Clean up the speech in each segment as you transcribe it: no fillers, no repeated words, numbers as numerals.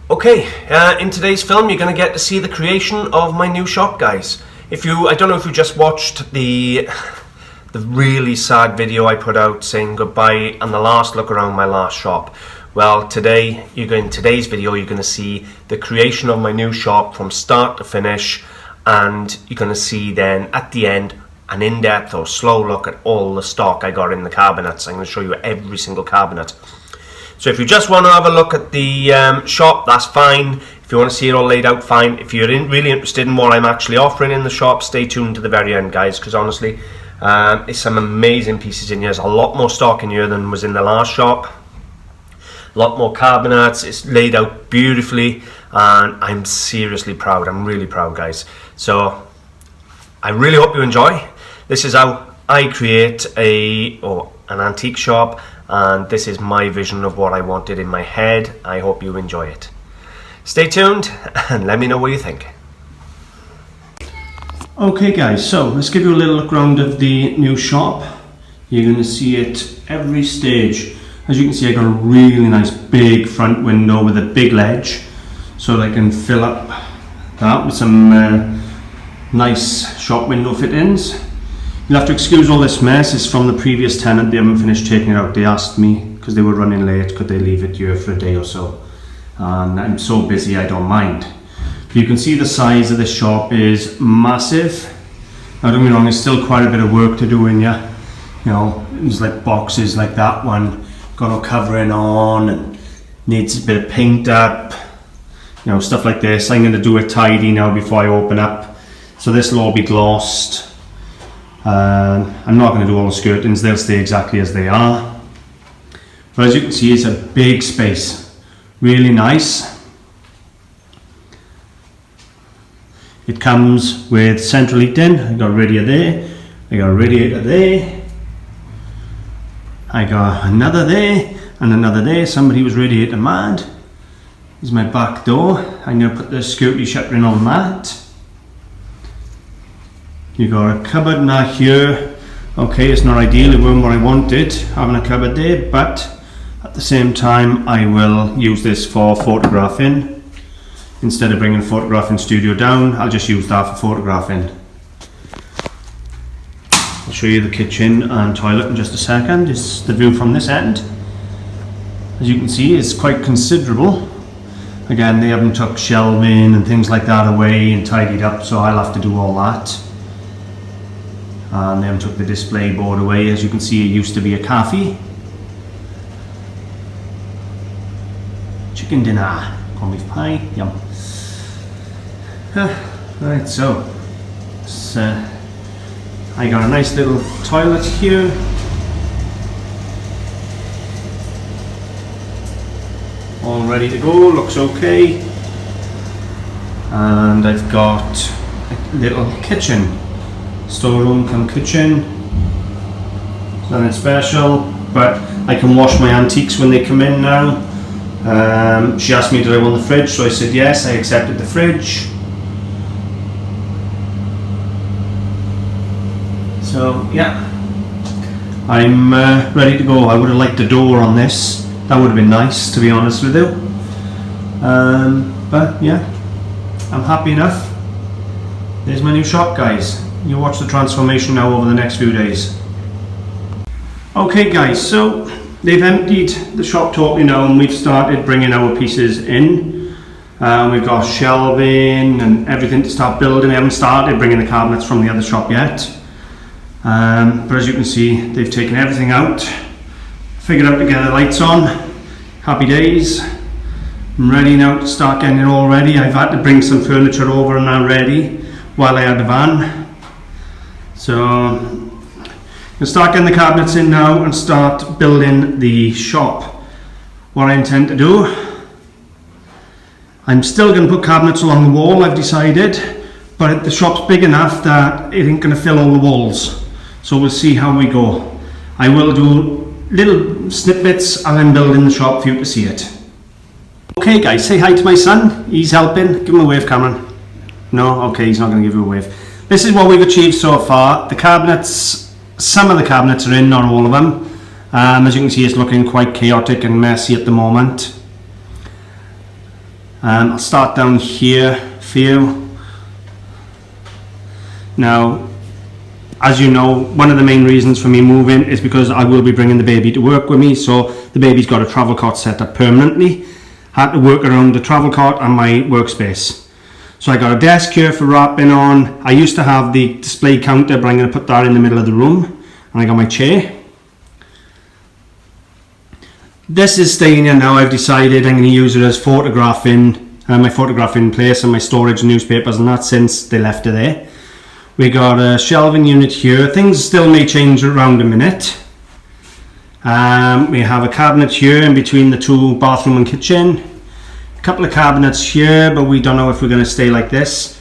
Okay, in today's film you're going to get to see the creation of my new shop, guys. I don't know if you just watched the really sad video I put out saying goodbye and the last look around my last shop. Well, in today's video you're going to see the creation of my new shop from start to finish, and you're going to see then at the end an in-depth or slow look at all the stock I got in the cabinets. I'm going to show you every single cabinet. So if you just want to have a look at the shop, that's fine. If you want to see it all laid out, fine. If you're really interested in what I'm actually offering in the shop, stay tuned to the very end, guys, because honestly, there's some amazing pieces in here. There's a lot more stock in here than was in the last shop. A lot more cabinets. It's laid out beautifully, and I'm seriously proud. I'm really proud, guys. So I really hope you enjoy. This is how I create an antique shop, and this is my vision of what I wanted in my head. I hope you enjoy it. Stay tuned and let me know what you think. Okay guys, so let's give you a little look around of the new shop. You're going to see it every stage. As you can see, I got a really nice big front window with a big ledge, so that I can fill up that with some nice shop window fittings. You'll have to excuse all this mess. It's from the previous tenant. They haven't finished taking it out. They asked me, because they were running late, could they leave it here for a day or so. And I'm so busy I don't mind. You can see the size of the shop is massive. Now don't get me wrong, there's still quite a bit of work to do in here. You know, there's like boxes like that one, got no covering on and needs a bit of paint up. You know, stuff like this. I'm going to do it tidy now before I open up. So this will all be glossed. I'm not going to do all the skirtings, they'll stay exactly as they are. But as you can see, it's a big space, really nice. It comes with central heating. I got a radiator there, I got a radiator there, I got another there and another there. Somebody was radiator mad. This is my back door. I'm going to put the security shuttering on that. You got a cupboard now here. Okay, it's not ideal, it wasn't what I wanted, having a cupboard there, but at the same time I will use this for photographing. Instead of bringing the photographing studio down, I'll just use that for photographing. I'll show you the kitchen and toilet in just a second. It's the view from this end. As you can see, it's quite considerable. Again, they haven't took shelving and things like that away and tidied up, so I'll have to do all that. And then took the display board away. As you can see, it used to be a cafe. Chicken dinner, corned beef pie, yum. Right, so I got a nice little toilet here. All ready to go, looks okay. And I've got a little kitchen. Storeroom come kitchen. Nothing special, but I can wash my antiques when they come in now. She asked me did I want the fridge, so I said yes. I accepted the fridge. So yeah, I'm ready to go. I would have liked a door on this. That would have been nice, to be honest with you. But yeah, I'm happy enough. There's my new shop, guys. You'll watch the transformation now over the next few days. Okay guys, so they've emptied the shop totally now and we've started bringing our pieces in. We've got shelving and everything to start building. I haven't started bringing the cabinets from the other shop yet. But as you can see, they've taken everything out, figured out to get the lights on. Happy days. I'm ready now to start getting it all ready. I've had to bring some furniture over and now ready while I had the van. So I'll start getting the cabinets in now and start building the shop. What I intend to do, I'm still going to put cabinets along the wall, I've decided, but the shop's big enough that it ain't going to fill all the walls. So we'll see how we go. I will do little snippets and I'm building the shop for you to see it. Okay guys, say hi to my son. He's helping. Give him a wave, Cameron. No? Okay, he's not going to give you a wave. This is what we've achieved so far. The cabinets, some of the cabinets are in, not all of them. As you can see, it's looking quite chaotic and messy at the moment. I'll start down here for you. Now, as you know, one of the main reasons for me moving is because I will be bringing the baby to work with me, so the baby's got a travel cot set up permanently. Had to work around the travel cot and my workspace. So I got a desk here for wrapping on. I used to have the display counter, but I'm going to put that in the middle of the room. And I got my chair. This is staying here now. I've decided I'm going to use it as photographing, my photographing place and my storage newspapers and that, since they left it there. We got a shelving unit here. Things still may change around a minute. We have a cabinet here in between the two bathroom and kitchen. A couple of cabinets here, but we don't know if we're going to stay like this.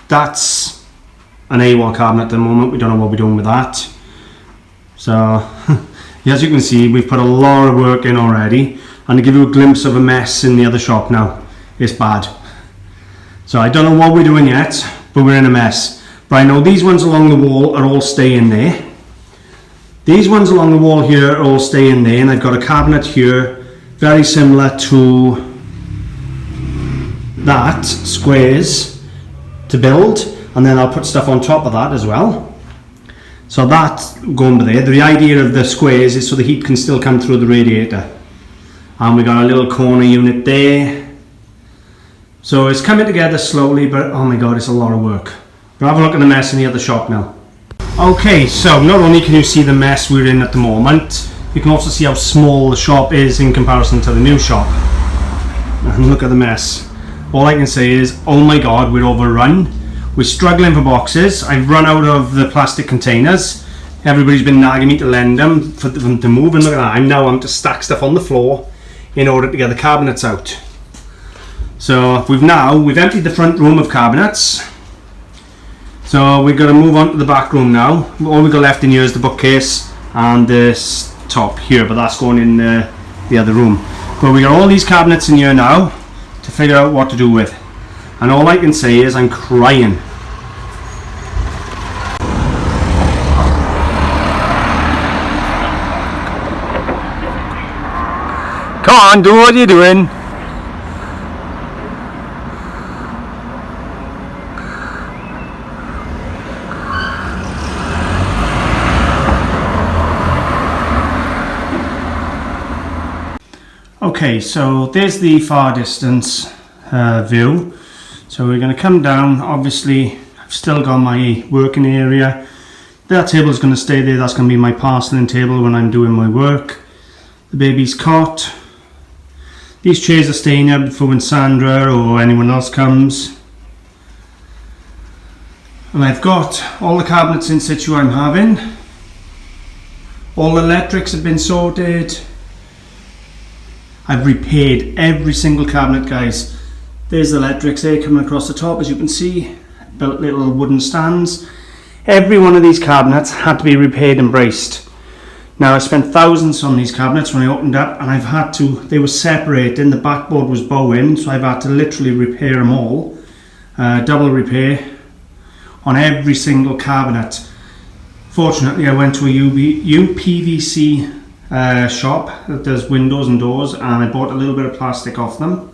That's an A1 cabinet at the moment. We don't know what we're doing with that. So, as you can see, we've put a lot of work in already. And to give you a glimpse of a mess in the other shop now, it's bad. So I don't know what we're doing yet, but we're in a mess. But I know these ones along the wall are all staying there. These ones along the wall here are all staying there, and I've got a cabinet here very similar to that, squares, to build, and then I'll put stuff on top of that as well. So that's going to there. The idea of the squares is so the heat can still come through the radiator. And we got a little corner unit there. So it's coming together slowly, but oh my god, it's a lot of work. But have a look at the mess in the other shop now. Okay, so not only can you see the mess we're in at the moment, you can also see how small the shop is in comparison to the new shop. And look at the mess. All I can say is, oh my god, we're overrun. We're struggling for boxes. I've run out of the plastic containers. Everybody's been nagging me to lend them for them to move, and look at that, I'm now having to stack stuff on the floor in order to get the cabinets out. So we've emptied the front room of cabinets. So we've got to move on to the back room now. All we've got left in here is the bookcase and this top here, but that's going in the other room. But we got all these cabinets in here now to figure out what to do with. And all I can say is I'm crying. Come on, do what you're doing. Okay, so there's the far distance view. So we're going to come down. Obviously, I've still got my working area. That table is going to stay there. That's going to be my parcelling table when I'm doing my work. The baby's cot. These chairs are staying here for when Sandra or anyone else comes. And I've got all the cabinets in situ I'm having. All the electrics have been sorted. I've repaired every single cabinet, guys. There's the electrics there coming across the top, as you can see. Built little wooden stands. Every one of these cabinets had to be repaired and braced. Now I spent thousands on these cabinets when I opened up, and I've had to, they were separating, the backboard was bowing, so I've had to literally repair them all. Double repair on every single cabinet. Fortunately, I went to a UPVC shop that does windows and doors, and I bought a little bit of plastic off them,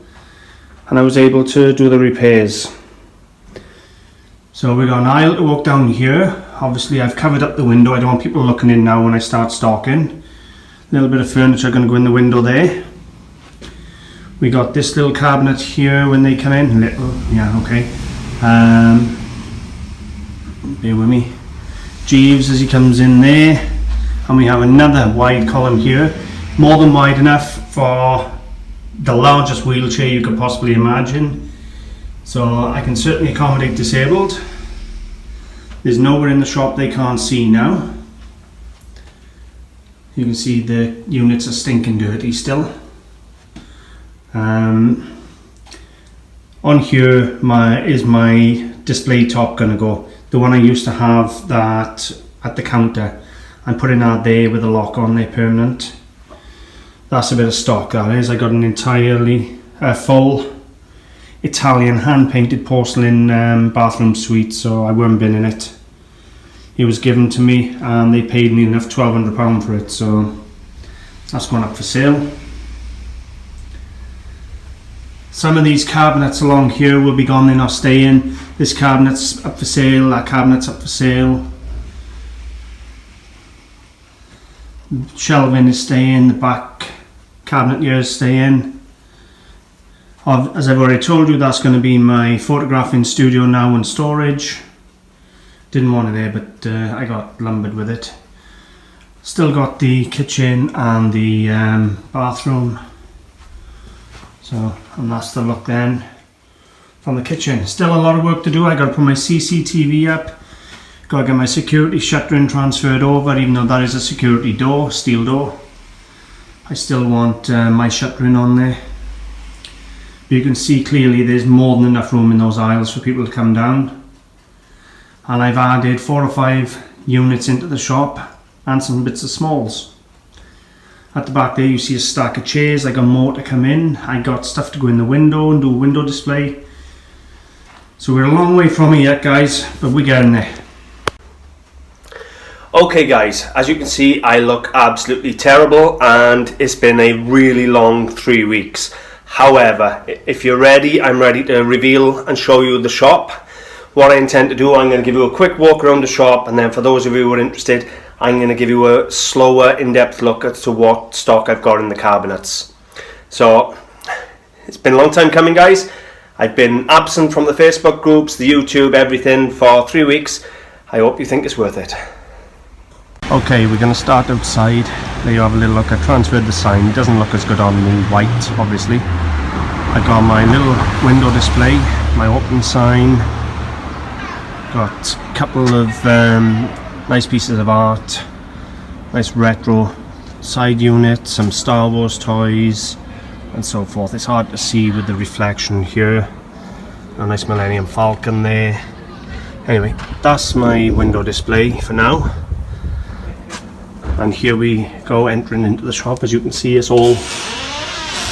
and I was able to do the repairs. So we've got an aisle to walk down here. Obviously I've covered up the window. I don't want people looking in now when I start stocking. A little bit of furniture going to go in the window there. We got this little cabinet here when they come in. Little, yeah, okay. Bear with me. Jeeves as he comes in there. And we have another wide column here. More than wide enough for the largest wheelchair you could possibly imagine. So I can certainly accommodate disabled. There's nowhere in the shop they can't see now. You can see the units are stinking dirty still. On here is my display top going to go. The one I used to have that at the counter. I'm putting that there with a lock on there, permanent. That's a bit of stock, that is. I got an entirely full Italian hand-painted porcelain bathroom suite, so I weren't binning it. It was given to me and they paid me enough £1,200 for it, so that's going up for sale. Some of these cabinets along here will be gone, they're not staying. This cabinet's up for sale, that cabinet's up for sale. Shelving is staying, the back cabinet here is staying. As I've already told you, that's going to be my photographing studio now and storage. Didn't want it there, but I got lumbered with it. Still got the kitchen and the bathroom. So, and that's the look then from the kitchen. Still a lot of work to do. I got to put my CCTV up. Got to get my security shuttering transferred over, even though that is a security door, steel door. I still want my shuttering on there. But you can see clearly there's more than enough room in those aisles for people to come down. And I've added 4 or 5 units into the shop and some bits of smalls. At the back there you see a stack of chairs. I got more to come in. I got stuff to go in the window and do a window display. So we're a long way from it yet, guys, but we're getting there. Okay guys, as you can see I look absolutely terrible and it's been a really long 3 weeks. However, if you're ready, I'm ready to reveal and show you the shop. What I intend to do, I'm going to give you a quick walk around the shop, and then for those of you who are interested, I'm going to give you a slower, in-depth look as to what stock I've got in the cabinets. So, it's been a long time coming, guys. I've been absent from the Facebook groups, the YouTube, everything for 3 weeks. I hope you think it's worth it. Okay, we're going to start outside. There you have a little look. I transferred the sign. It doesn't look as good on the white, obviously. I got my little window display, my open sign. Got a couple of nice pieces of art, nice retro side unit, some Star Wars toys and so forth. It's hard to see with the reflection here. A nice Millennium Falcon there. Anyway, that's my window display for now. And here we go, entering into the shop. As you can see, it's all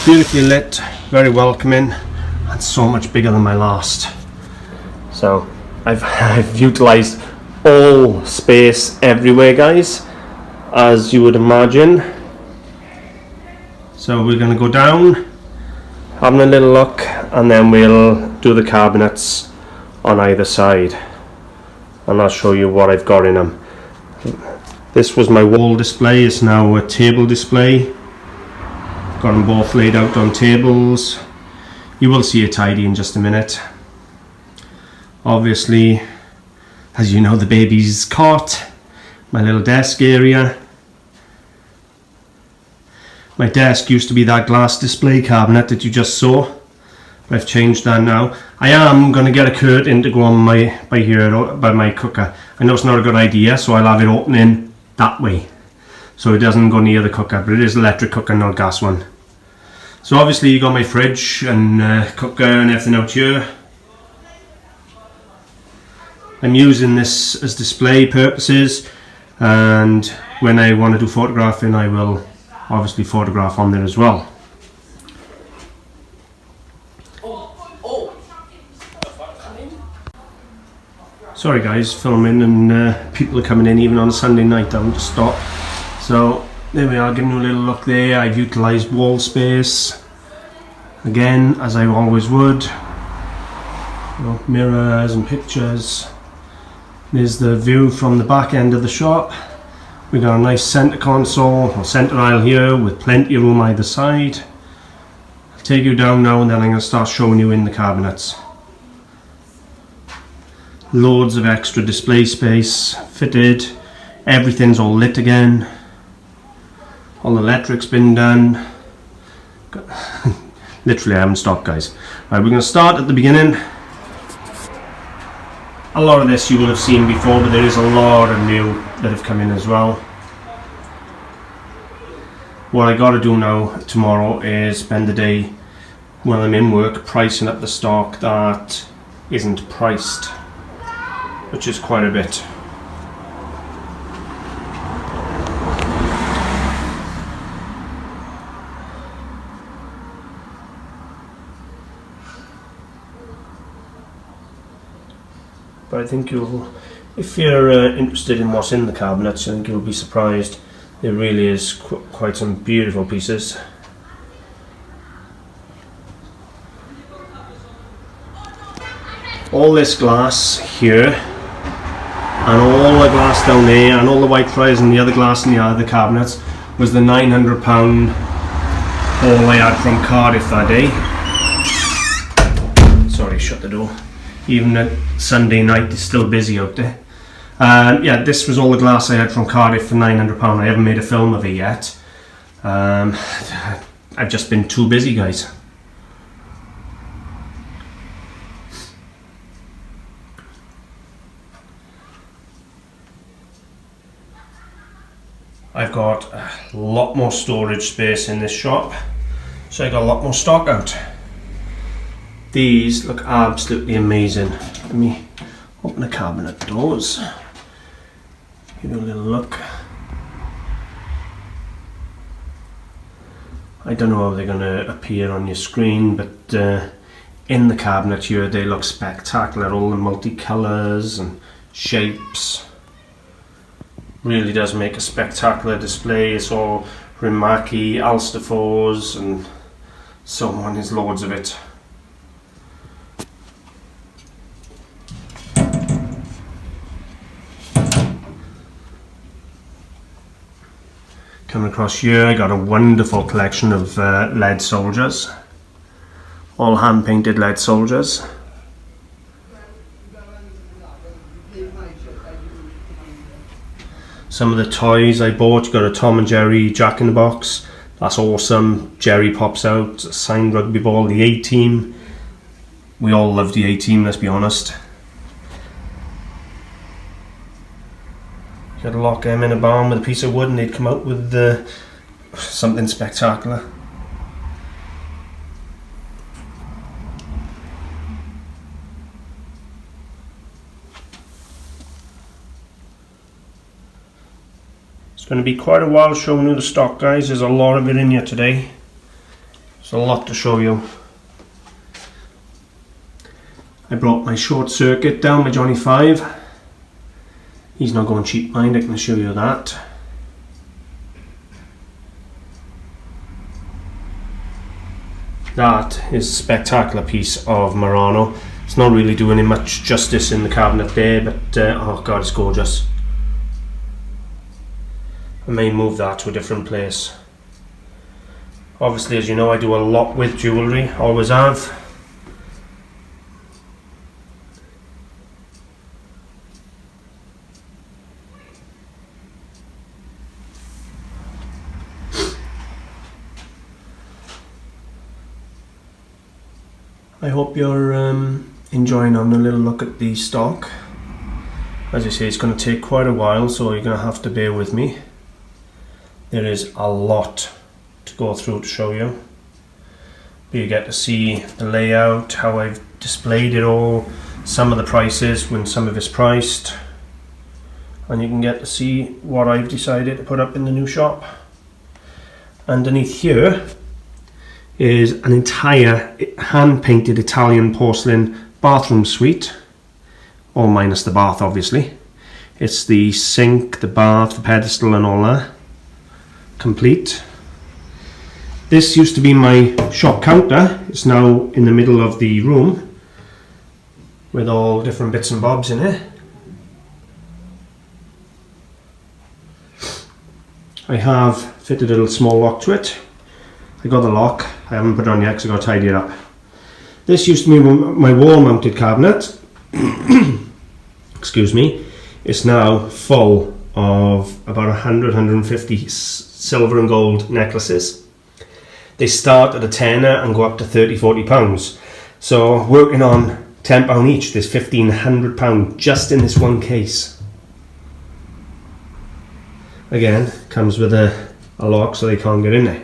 beautifully lit, very welcoming, and so much bigger than my last. So I've utilised all space everywhere, guys, as you would imagine. So we're going to go down, having a little look, and then we'll do the cabinets on either side, and I'll show you what I've got in them. This was my wall display, it's now a table display. Got them both laid out on tables. You will see it tidy in just a minute. Obviously, as you know, the baby's cot, my little desk area. My desk used to be that glass display cabinet that you just saw, but I've changed that now. I am going to get a curtain to go on by my cooker. I know it's not a good idea, so I'll have it opening that way, so it doesn't go near the cooker, but it is electric cooker, not gas one. So obviously you got my fridge and cooker and everything out here. I'm using this as display purposes, and when I want to do photographing I will obviously photograph on there as well. Sorry guys, filming and people are coming in even on a Sunday night. I want to stop. So there we are, giving you a little look there. I've utilised wall space again, as I always would. You know, mirrors and pictures. There's the view from the back end of the shop. We got a nice centre console or centre aisle here with plenty of room either side. I'll take you down now, and then I'm going to start showing you in the cabinets. Loads of extra display space fitted. Everything's all lit again. All the electric's been done. Literally I haven't stopped, guys. Right, we're going to start at the beginning. A lot of this you will have seen before, but there is a lot of new that have come in as well. What I got to do now tomorrow is spend the day when I'm in work pricing up the stock that isn't priced, which is quite a bit. But I think you'll, if you're interested in what's in the cabinets, I think you'll be surprised. There really is quite some beautiful pieces. all this glass here, and all the glass down there, and all the white fries and the other glass in the other cabinets was the £900 haul I had from Cardiff that day. Sorry, shut the door. Even at Sunday night, it's still busy out there. Yeah, this was all the glass I had from Cardiff for £900. I haven't made a film of it yet. I've just been too busy, guys. I've got a lot more storage space in this shop, so I got a lot more stock out. These look absolutely amazing. Let me open the cabinet doors. Give you a little look. I don't know how they're going to appear on your screen, but in the cabinet here they look spectacular. All the multicolours and shapes. Really does make a spectacular display. It's all Rimaki, Alstafors, and so on. There's loads of it. Coming across here, I got a wonderful collection of lead soldiers, all hand painted lead soldiers. Some of the toys I bought, you got a Tom and Jerry Jack in the Box, that's awesome. Jerry pops out, a signed rugby ball, the A-Team. We all love the A-Team, let's be honest. You gotta lock them in a barn with a piece of wood and they'd come out with something spectacular. It's going to be quite a while showing you the stock, guys. There's a lot of it in here today. There's a lot to show you. I brought my short circuit down, my Johnny 5. He's not going cheap, mind, I can show you that. That is a spectacular piece of Murano. It's not really doing him much justice in the cabinet there, but oh god, it's gorgeous. I may move that to a different place. Obviously, as you know, I do a lot with jewellery, always have. I hope you're enjoying having a little look at the stock. As I say, it's going to take quite a while, so you're going to have to bear with me. There is a lot to go through to show you. But you get to see the layout, how I've displayed it all, some of the prices when some of it's priced, and you can get to see what I've decided to put up in the new shop. Underneath here is an entire hand-painted Italian porcelain bathroom suite, all minus the bath obviously. It's the sink, the bath, the pedestal and all that, complete. This used to be my shop counter. It's now in the middle of the room with all different bits and bobs in it. I have fitted a little small lock to it. I got the lock, I haven't put it on yet because I've got to tidy it up. This used to be my wall mounted cabinet. Excuse me. It's now full of about 150 silver and gold necklaces. They start at a tenner and go up to £30–40. So working on £10 each, there's £1,500 just in this one case. Again, comes with a lock so they can't get in there.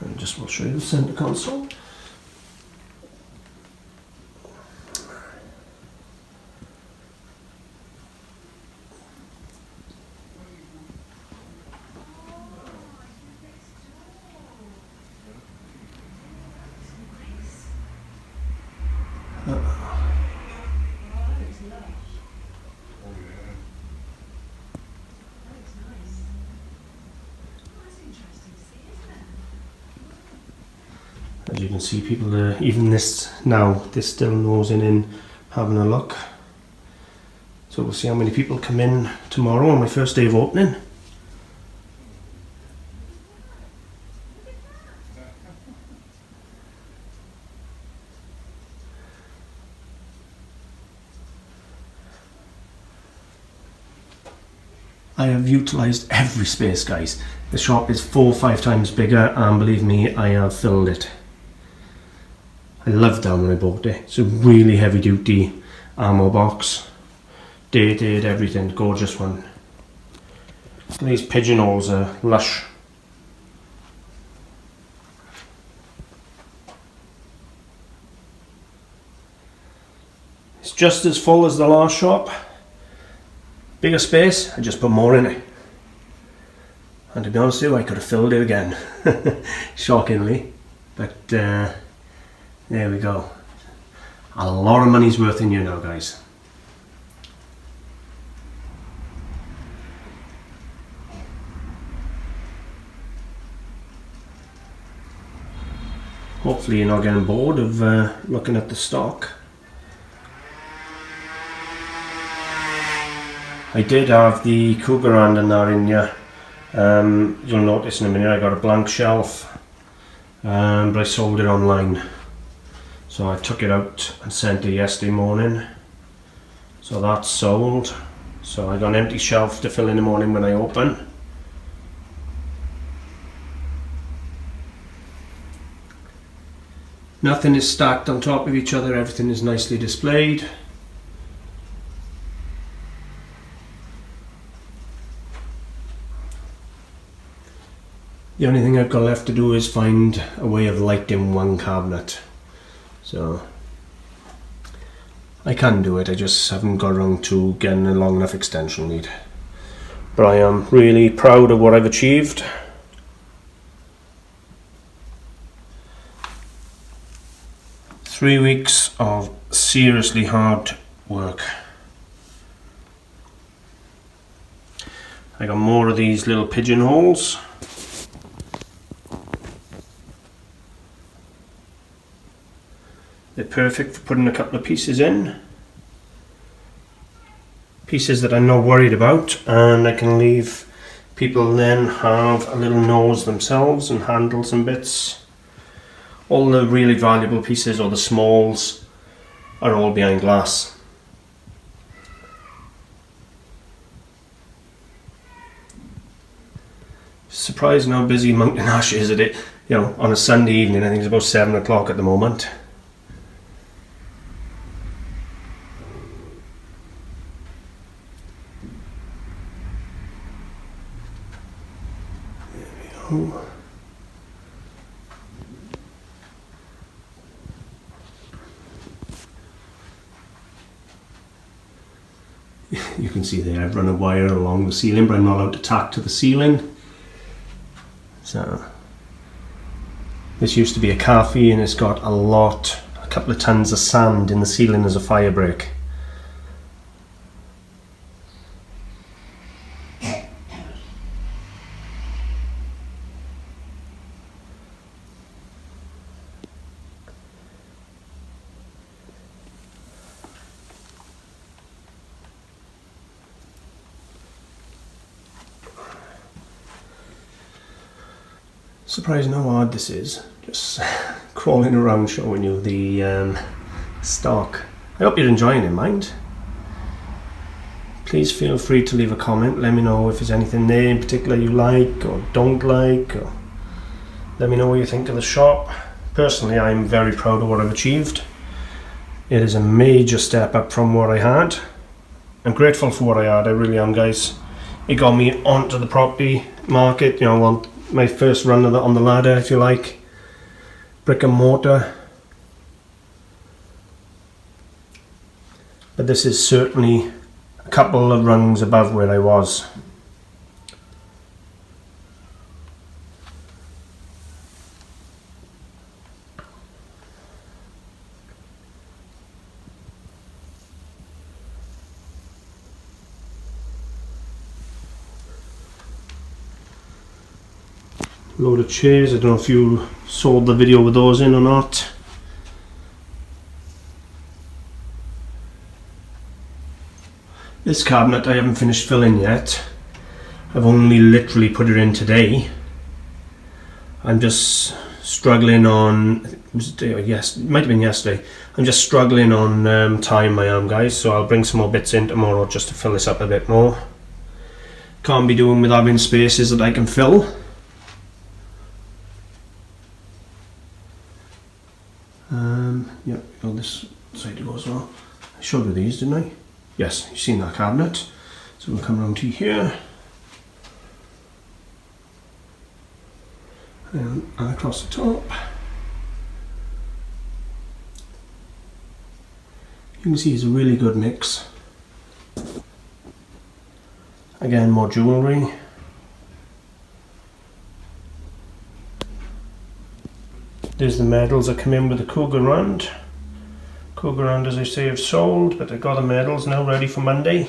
And just we'll show you the center console. As you can see, people are, even this now, they're still nosing in, having a look. So we'll see how many people come in tomorrow on my first day of opening. I have utilised every space, guys. The shop is 4 or 5 times bigger, and believe me, I have filled it. I loved that when I bought it. It's a really heavy duty ammo box. Dated, everything, gorgeous one. These pigeonholes are lush. It's just as full as the last shop. Bigger space, I just put more in it. And to be honest with you, I could have filled it again. Shockingly. But there we go. A lot of money's worth in here now, guys. Hopefully you're not getting bored of looking at the stock. I did have the Cougar hand and that in here. You'll notice in a minute I got a blank shelf, but I sold it online. So I took it out and sent it yesterday morning. So that's sold. So I got an empty shelf to fill in the morning when I open. Nothing is stacked on top of each other, everything is nicely displayed. The only thing I've got left to do is find a way of lighting one cabinet. So I can do it, I just haven't got around to getting a long enough extension lead. But I am really proud of what I've achieved. Three weeks of seriously hard work. I got more of these little pigeonholes. They're perfect for putting a couple of pieces in. Pieces that I'm not worried about, and I can leave people then have a little nose themselves and handles and bits. All the really valuable pieces or the smalls are all behind glass. Surprising how busy Mountain Ash is at it. You know, on a Sunday evening, I think it's about 7 o'clock at the moment. There we go. You can see there I've run a wire along the ceiling, but I'm not allowed to tack to the ceiling. So this used to be a cafe, and it's got a couple of tons of sand in the ceiling as a fire break. Surprising how hard this is, just crawling around showing you the stock. I hope you're enjoying it, mind. Please feel free to leave a comment, let me know if there's anything there in particular you like or don't like, or let me know what you think of the shop. Personally, I'm very proud of what I've achieved. It is a major step up from what I had. I'm grateful for what I had, I really am, guys. It got me onto the property market, you know, on my first run of on the ladder, if you like. Brick and mortar. But this is certainly a couple of rungs above where I was. Load of chairs. I don't know if you saw the video with those in or not. This cabinet I haven't finished filling yet. I've only literally put it in today. I'm just struggling on, yes, it might have been yesterday. I'm just struggling on time, I am, guys, so I'll bring some more bits in tomorrow just to fill this up a bit more. Can't be doing with having spaces that I can fill. Yep, got this side to go as well. I showed you these, didn't I? Yes, you've seen that cabinet. So we'll come around to here. And across the top. You can see it's a really good mix. Again, more jewellery. There's the medals that come in with the Cougarand. Cougarand, as I say, have sold, but I've got the medals now ready for Monday.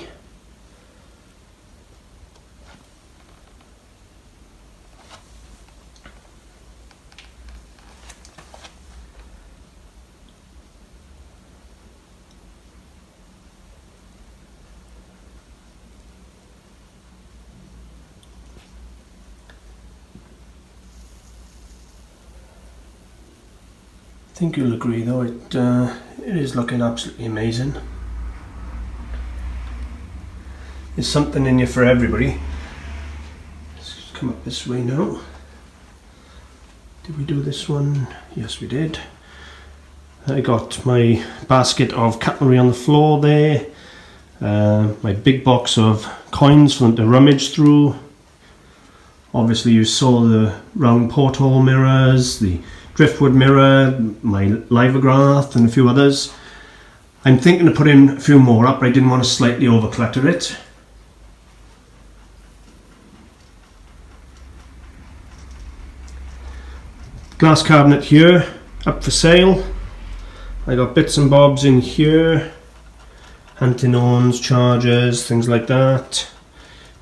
I think you'll agree though, it is looking absolutely amazing. There's something in here for everybody. Let's just come up this way now. Did we do this one? Yes, we did. I got my basket of cutlery on the floor there. My big box of coins for them to rummage through. Obviously you saw the round porthole mirrors, the driftwood mirror, my lithograph and a few others. I'm thinking of putting a few more up, but I didn't want to slightly over clutter it. Glass cabinet here, up for sale. I got bits and bobs in here. Antinons, chargers, things like that.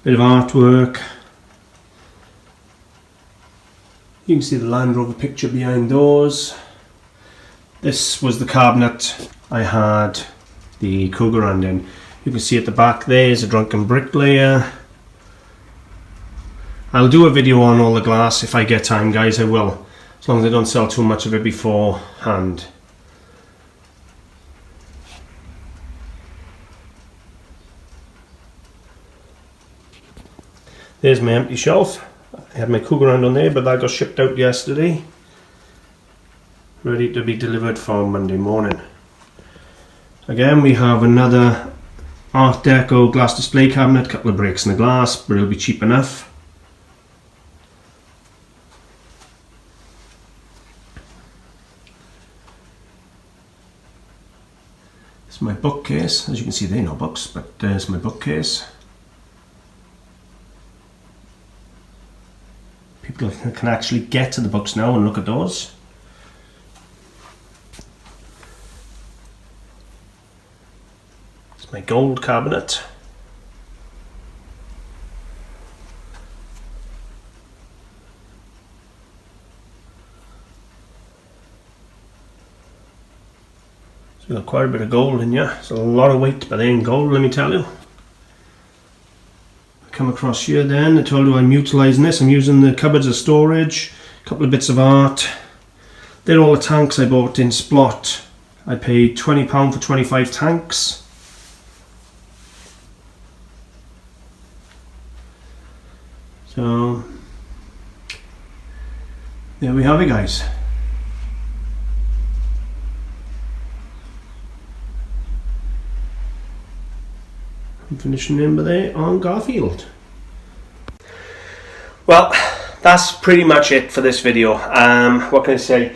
Bit of artwork. You can see the Land Rover picture behind those. This was the cabinet I had the Cougarand in. You can see at the back there is a drunken bricklayer. I'll do a video on all the glass if I get time, guys, I will. As long as I don't sell too much of it beforehand. There's my empty shelf. I had my Cougarand on there, but that got shipped out yesterday. Ready to be delivered for Monday morning. Again, we have another Art Deco glass display cabinet, couple of breaks in the glass, but it'll be cheap enough. This is my bookcase. As you can see, they're no books, but there's my bookcase. People can actually get to the books now and look at those. It's my gold cabinet. So we've got quite a bit of gold in here. It's a lot of weight, but they ain't gold, let me tell you. Come across here then, I told you I'm utilising this. I'm using the cupboards as storage, a couple of bits of art. They're all the tanks I bought in Splot. I paid £20 for 25 tanks. So there we have it, guys. I'm finishing in by there on Garfield. Well, that's pretty much it for this video. What can I say?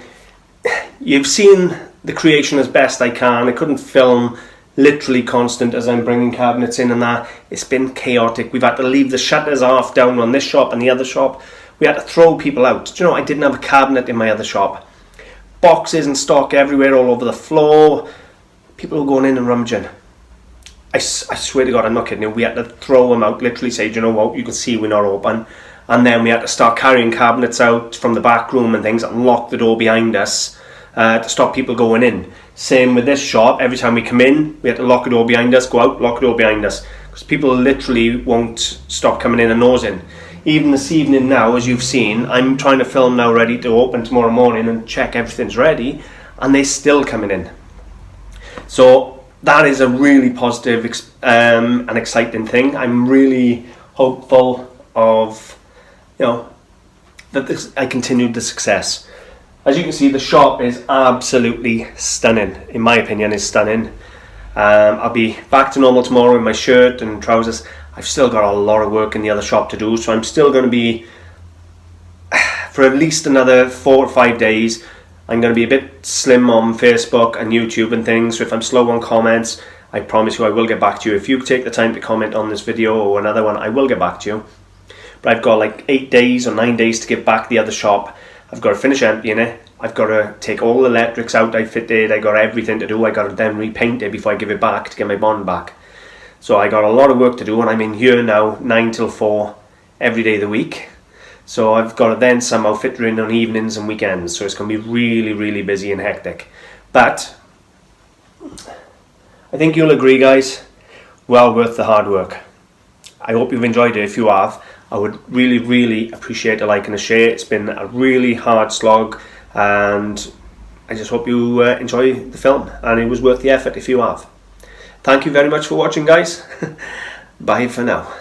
You've seen the creation as best I can. I couldn't film literally constant as I'm bringing cabinets in and that. It's been chaotic. We've had to leave the shutters off down on this shop and the other shop. We had to throw people out. Do you know, I didn't have a cabinet in my other shop. Boxes and stock everywhere all over the floor. People were going in and rummaging. I swear to God, I'm not kidding you. We had to throw them out, literally say, do you know what, you can see we're not open. and then we had to start carrying cabinets out from the back room and things and lock the door behind us to stop people going in. Same with this shop. Every time we come in, we had to lock the door behind us, go out, lock the door behind us, because people literally won't stop coming in and nosing. Even this evening now, as you've seen, I'm trying to film now, ready to open tomorrow morning and check everything's ready, and they're still coming in. So that is a really positive and exciting thing. I'm really hopeful of, that I continued the success. As you can see, the shop is absolutely stunning. In my opinion, is stunning. I'll be back to normal tomorrow in my shirt and trousers. I've still got a lot of work in the other shop to do, so I'm still going to be, for at least another 4 or 5 days, I'm going to be a bit slim on Facebook and YouTube and things, so if I'm slow on comments, I promise you I will get back to you. If you take the time to comment on this video or another one, I will get back to you. But I've got like 8 days or 9 days to get back the other shop. I've got to finish emptying it. I've got to take all the electrics out I fitted. I got everything to do. I got to then repaint it before I give it back to get my bond back. So I got a lot of work to do, and I'm in here now 9 till 4 every day of the week. So I've got to then somehow fit her in on evenings and weekends. So it's going to be really, really busy and hectic. But I think you'll agree, guys, well worth the hard work. I hope you've enjoyed it. If you have, I would really, really appreciate a like and a share. It's been a really hard slog, and I just hope you enjoy the film, and it was worth the effort if you have. Thank you very much for watching, guys. Bye for now.